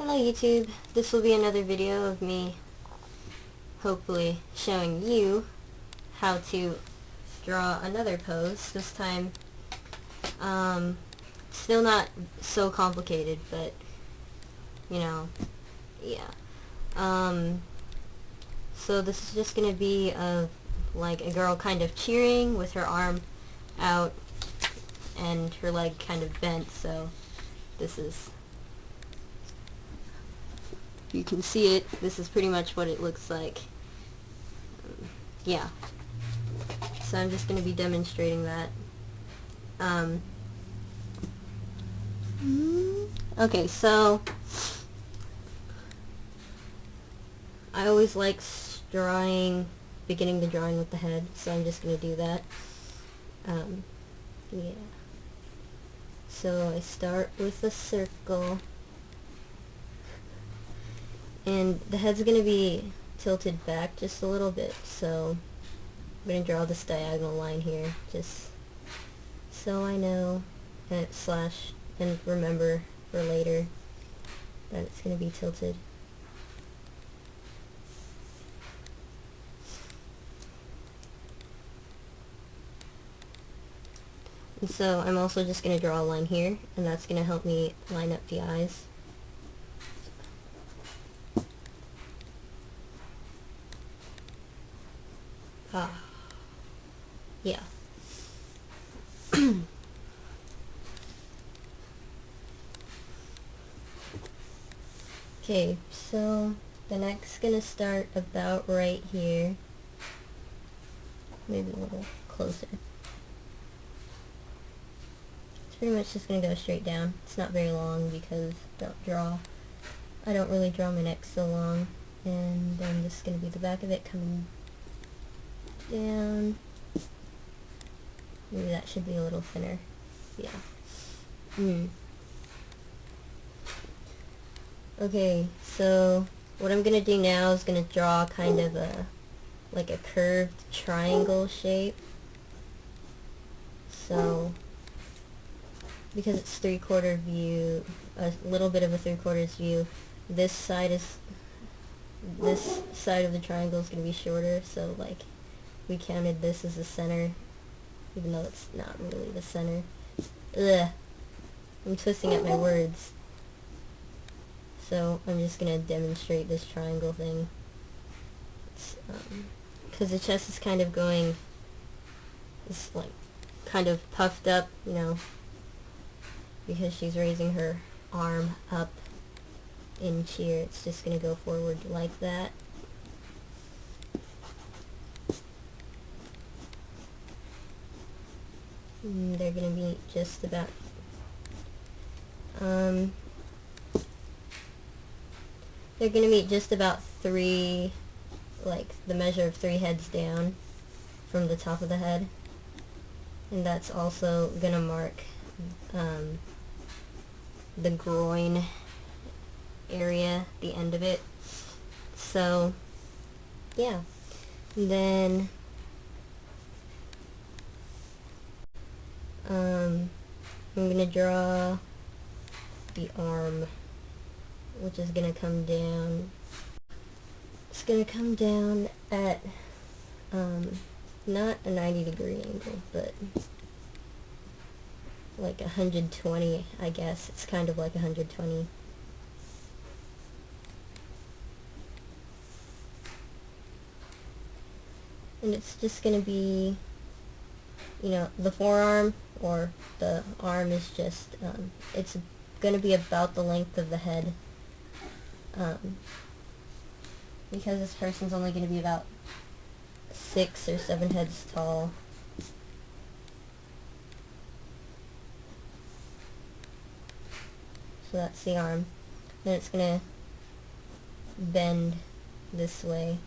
Hello YouTube, this will be another video of me hopefully showing you how to draw another pose. This time, still not so complicated, but you know, yeah. So this is just gonna be like a girl kind of cheering with her arm out and her leg kind of bent, so this is, you can see it, this is pretty much what it looks like. Yeah. So I'm just going to be demonstrating that. Okay, so I always like beginning the drawing with the head, so I'm just going to do that. Yeah. So I start with a circle, and the head's going to be tilted back just a little bit, so I'm going to draw this diagonal line here, just so I know, and and remember for later that it's going to be tilted. And so I'm also just going to draw a line here, and that's going to help me line up the eyes. Yeah. Okay, so the neck's gonna start about right here. Maybe a little closer. It's pretty much just gonna go straight down. It's not very long because I don't really draw my neck so long. And then this is gonna be the back of it coming down. Maybe that should be a little thinner. Yeah. Okay, so what I'm gonna do now is gonna draw kind of like a curved triangle shape. So because it's 3/4 view, a little bit of a 3/4 view, this side of the triangle is gonna be shorter. So like we counted this as the center, even though it's not really the center. Ugh, I'm twisting up my words. So I'm just going to demonstrate this triangle thing. Because the chest is kind of going, it's like kind of puffed up, you know, because she's raising her arm up in cheer. It's just going to go forward like that. And they're going to be just about they're going to meet just about the measure of 3 heads down from the top of the head. And that's also going to mark the groin area, the end of it. So, yeah. And then, I'm going to draw the arm, which is going to come down. It's going to come down at not a 90-degree angle, but like 120, I guess. It's kind of like 120. And it's just going to be, you know, the forearm, or the arm is just, it's going to be about the length of the head. Because this person's only going to be about 6 or 7 heads tall. So that's the arm. Then it's going to bend this way.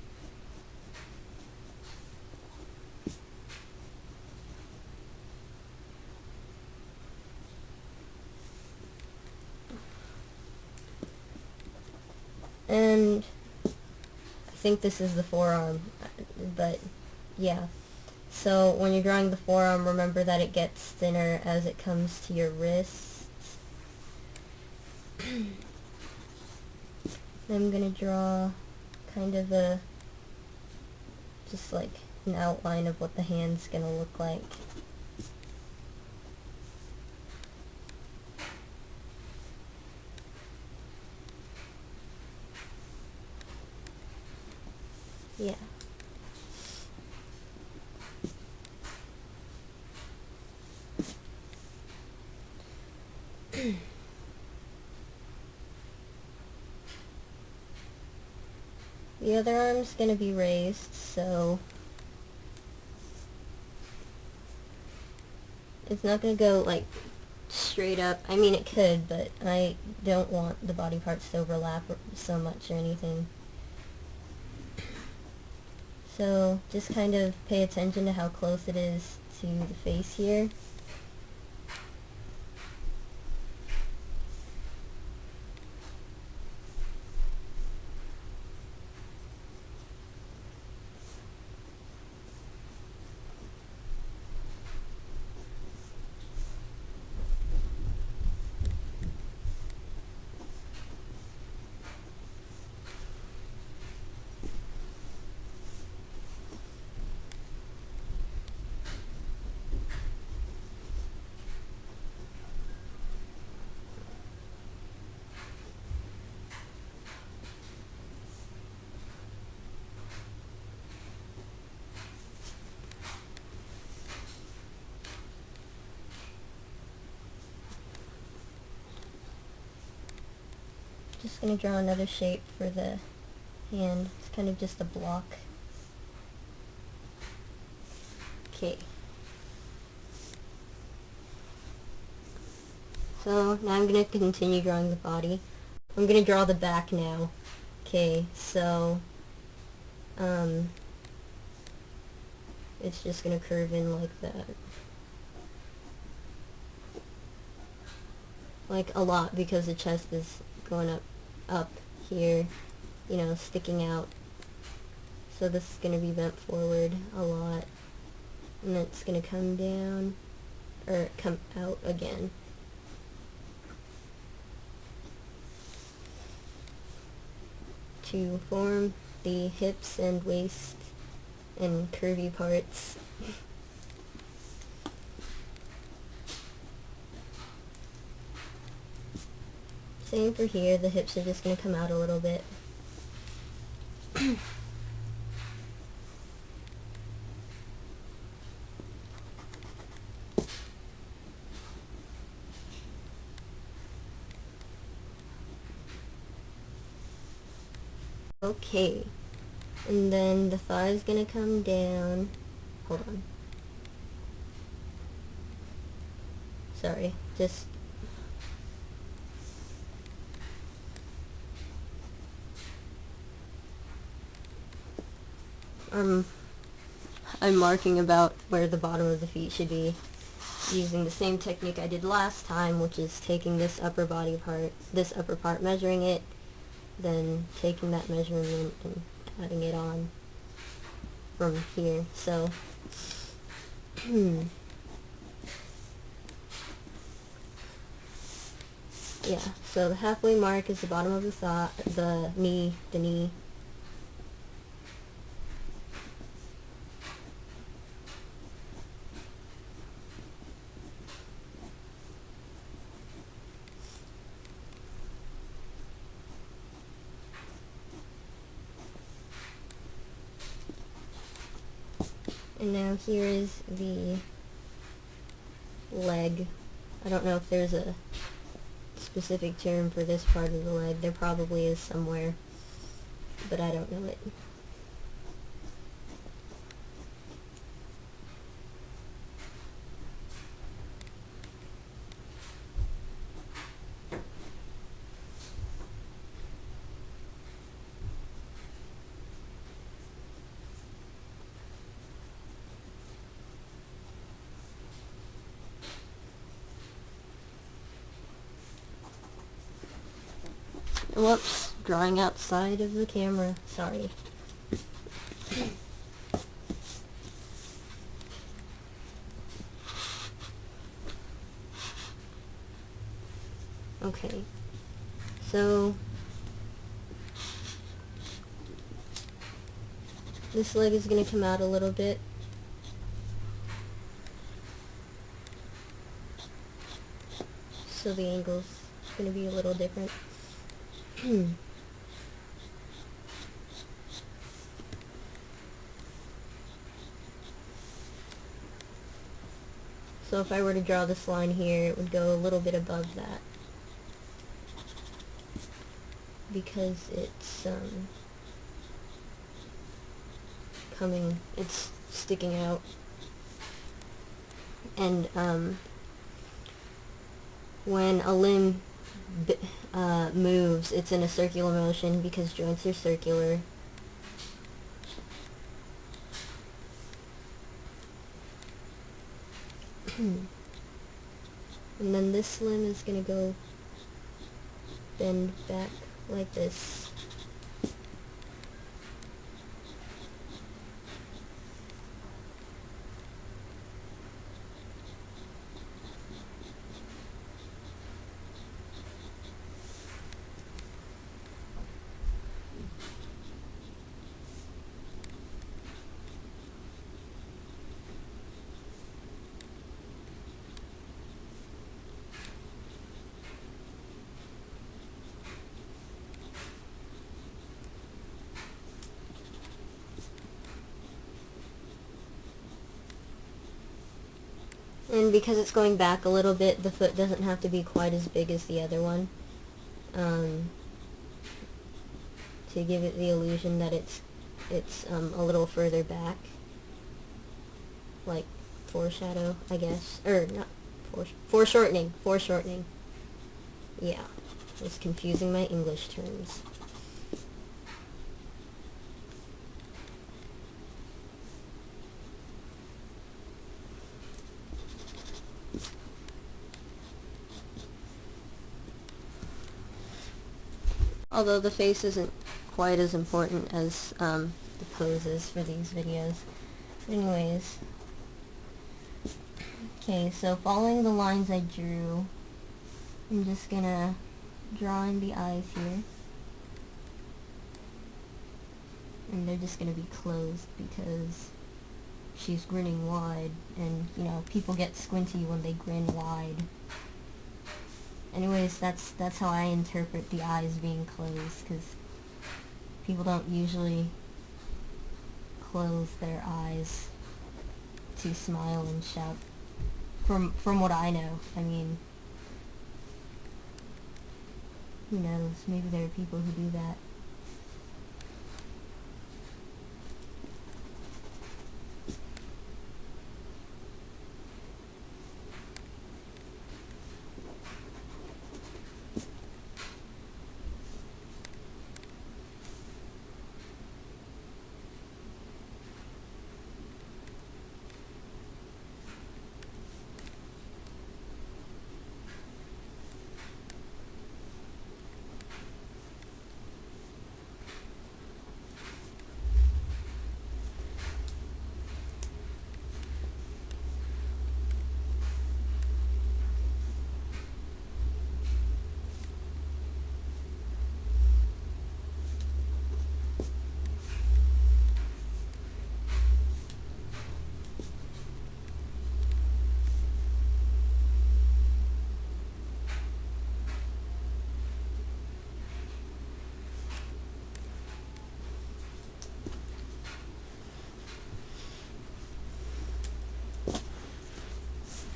And I think this is the forearm, but yeah. So when you're drawing the forearm, remember that it gets thinner as it comes to your wrists. I'm gonna draw kind of a, just like an outline of what the hand's gonna look like. Yeah. The other arm's gonna be raised, so it's not gonna go like straight up. I mean, it could, but I don't want the body parts to overlap so much or anything. So just kind of pay attention to how close it is to the face here. Just going to draw another shape for the hand. It's kind of just a block. Okay. So now I'm going to continue drawing the body. I'm going to draw the back now. Okay, so it's just going to curve in like that. Like a lot, because the chest is going up here, you know, sticking out. So this is going to be bent forward a lot. And then it's going to come down, or come out again. To form the hips and waist and curvy parts. Same for here, the hips are just going to come out a little bit. Okay, and then the thigh is going to come down. Hold on. Sorry, just I'm marking about where the bottom of the feet should be, using the same technique I did last time, which is taking this upper body part, this upper part, measuring it, then taking that measurement and adding it on from here. So yeah, so the halfway mark is the bottom of the thigh, the knee. And now here is the leg. I don't know if there's a specific term for this part of the leg. There probably is somewhere, but I don't know it. Whoops, drawing outside of the camera, sorry. Okay, so This leg is going to come out a little bit. So the angle's going to be a little different. So if I were to draw this line here, it would go a little bit above that, because it's it's sticking out. And when a limb moves, it's in a circular motion because joints are circular. And then this limb is going to go bend back like this. And because it's going back a little bit, the foot doesn't have to be quite as big as the other one, to give it the illusion that it's a little further back, like foreshadow, I guess, or not foreshortening. Yeah, I was confusing my English terms. Although the face isn't quite as important as the poses for these videos. Anyways. Okay, so following the lines I drew, I'm just gonna draw in the eyes here. And they're just gonna be closed because she's grinning wide, and you know, people get squinty when they grin wide. Anyways, that's how I interpret the eyes being closed, because people don't usually close their eyes to smile and shout. From what I know, I mean, who knows? Maybe there are people who do that.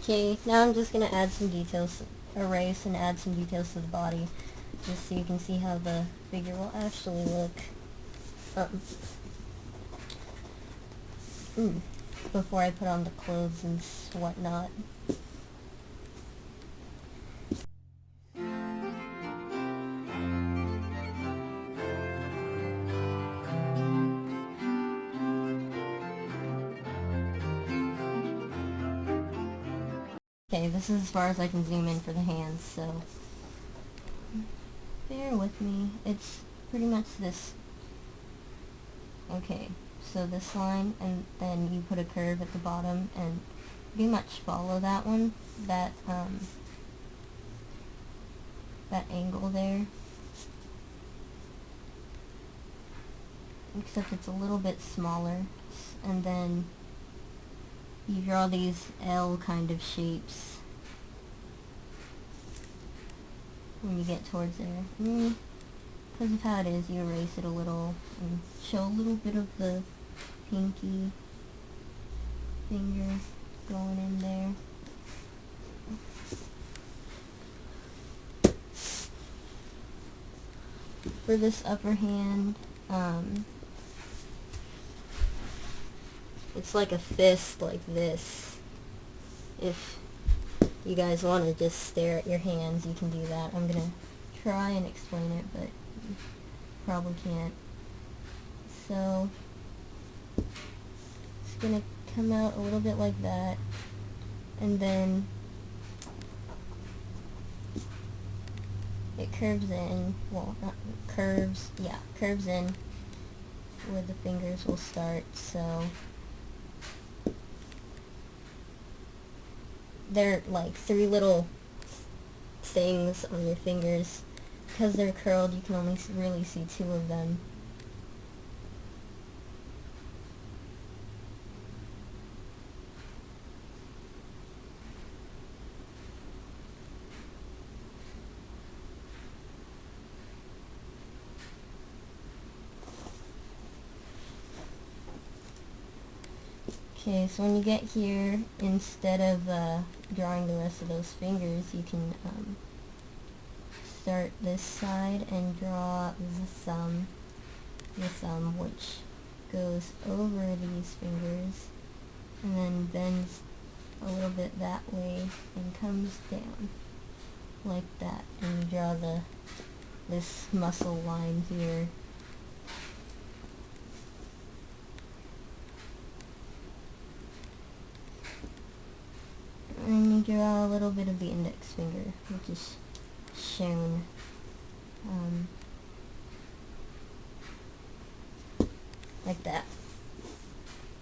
Okay, now I'm just going to add some details, erase and add some details to the body, just so you can see how the figure will actually look before I put on the clothes and whatnot. Okay, this is as far as I can zoom in for the hands, so bear with me. It's pretty much this. Okay, so this line, and then you put a curve at the bottom, and pretty much follow that one, that angle there. except it's a little bit smaller. And then you draw these L kind of shapes when you get towards there. And because of how it is, you erase it a little and show a little bit of the pinky finger going in there. For this upper hand, it's like a fist like this. If you guys want to just stare at your hands, you can do that. I'm going to try and explain it, but you probably can't. So, it's going to come out a little bit like that, and then it curves in, well, not curves, yeah, curves in where the fingers will start, so they're like three little things on your fingers. Because they're curled, you can only really see two of them. Okay, so when you get here, instead of drawing the rest of those fingers, you can start this side and draw the thumb which goes over these fingers and then bends a little bit that way and comes down like that, and you draw this muscle line here. And you draw a little bit of the index finger, which is shown. Like that.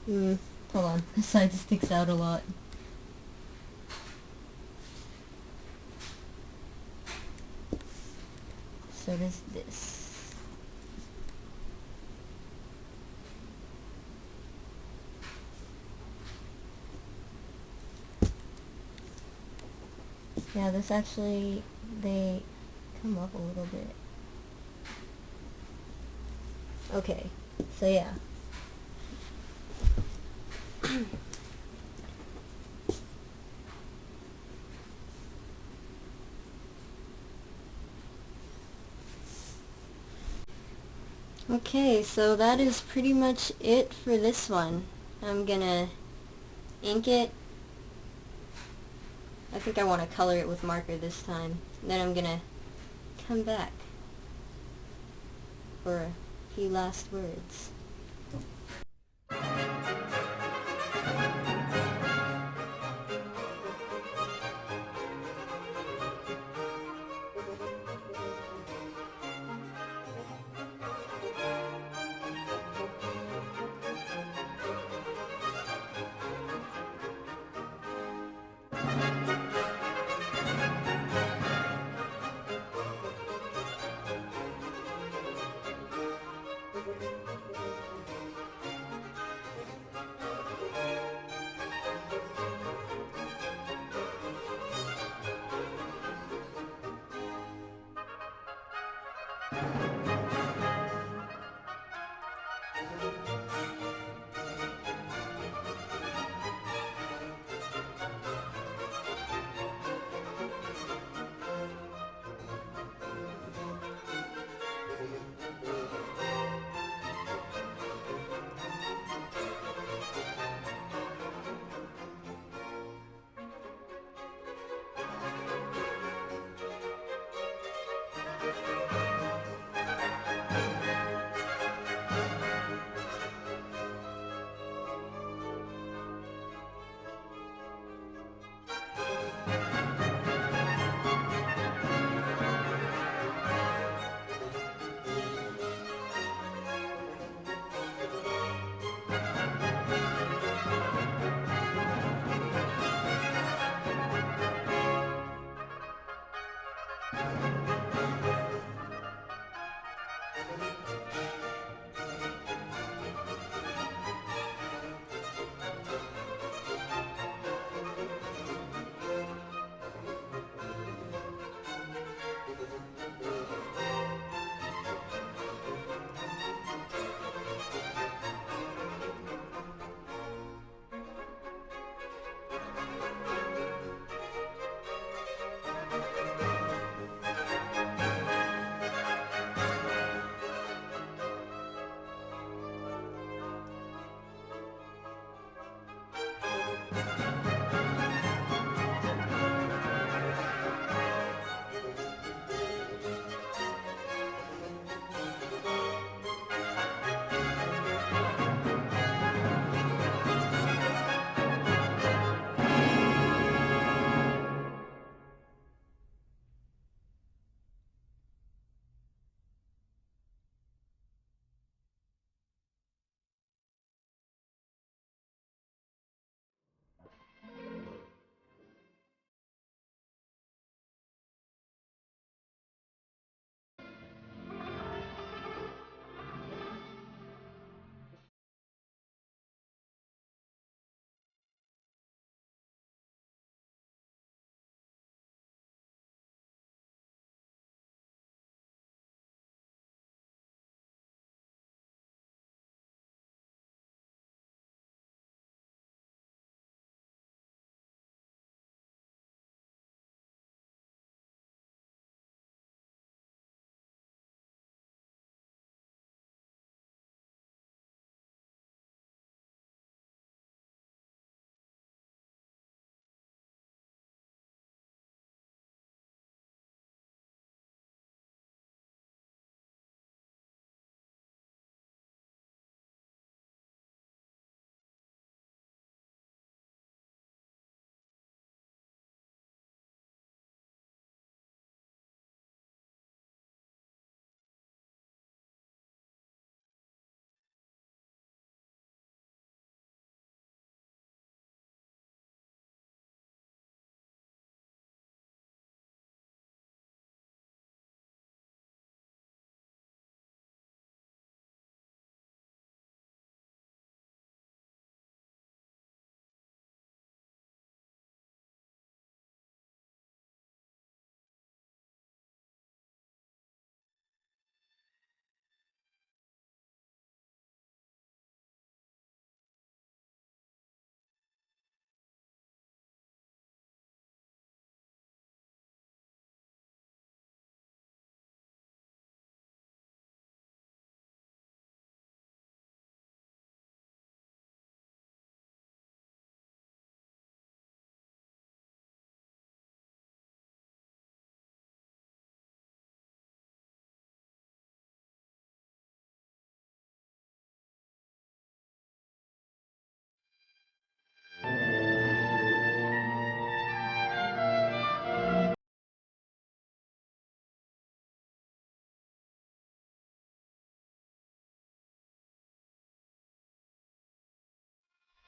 Hold on, this side sticks out a lot. So does this. Yeah, this actually, they come up a little bit. Okay, so yeah. Okay, so that is pretty much it for this one. I'm gonna ink it. I think I want to color it with marker this time. Then I'm gonna come back for a few last words.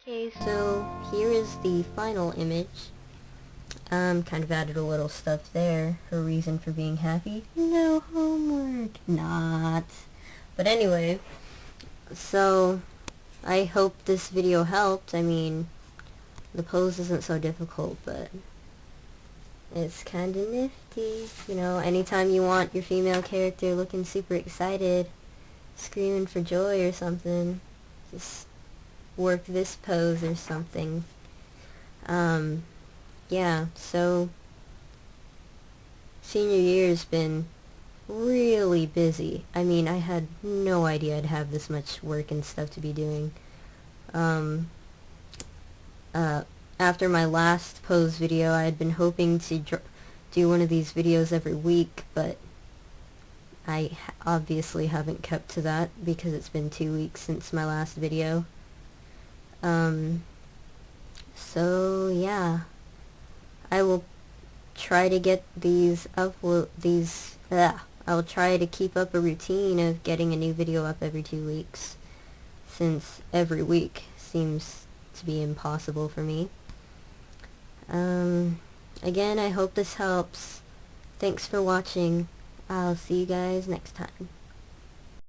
Okay, so here is the final image. Kind of added a little stuff there. Her reason for being happy. No homework. Not. But anyway, so I hope this video helped. I mean, the pose isn't so difficult, but it's kinda nifty. You know, anytime you want your female character looking super excited, screaming for joy or something, just work this pose or something. Yeah, so senior year's been really busy. I mean, I had no idea I'd have this much work and stuff to be doing. After my last pose video, I had been hoping to do one of these videos every week, but I obviously haven't kept to that because it's been 2 weeks since my last video. So yeah, I will try to get I will try to keep up a routine of getting a new video up every 2 weeks, since every week seems to be impossible for me. Again, I hope this helps. Thanks for watching. I'll see you guys next time.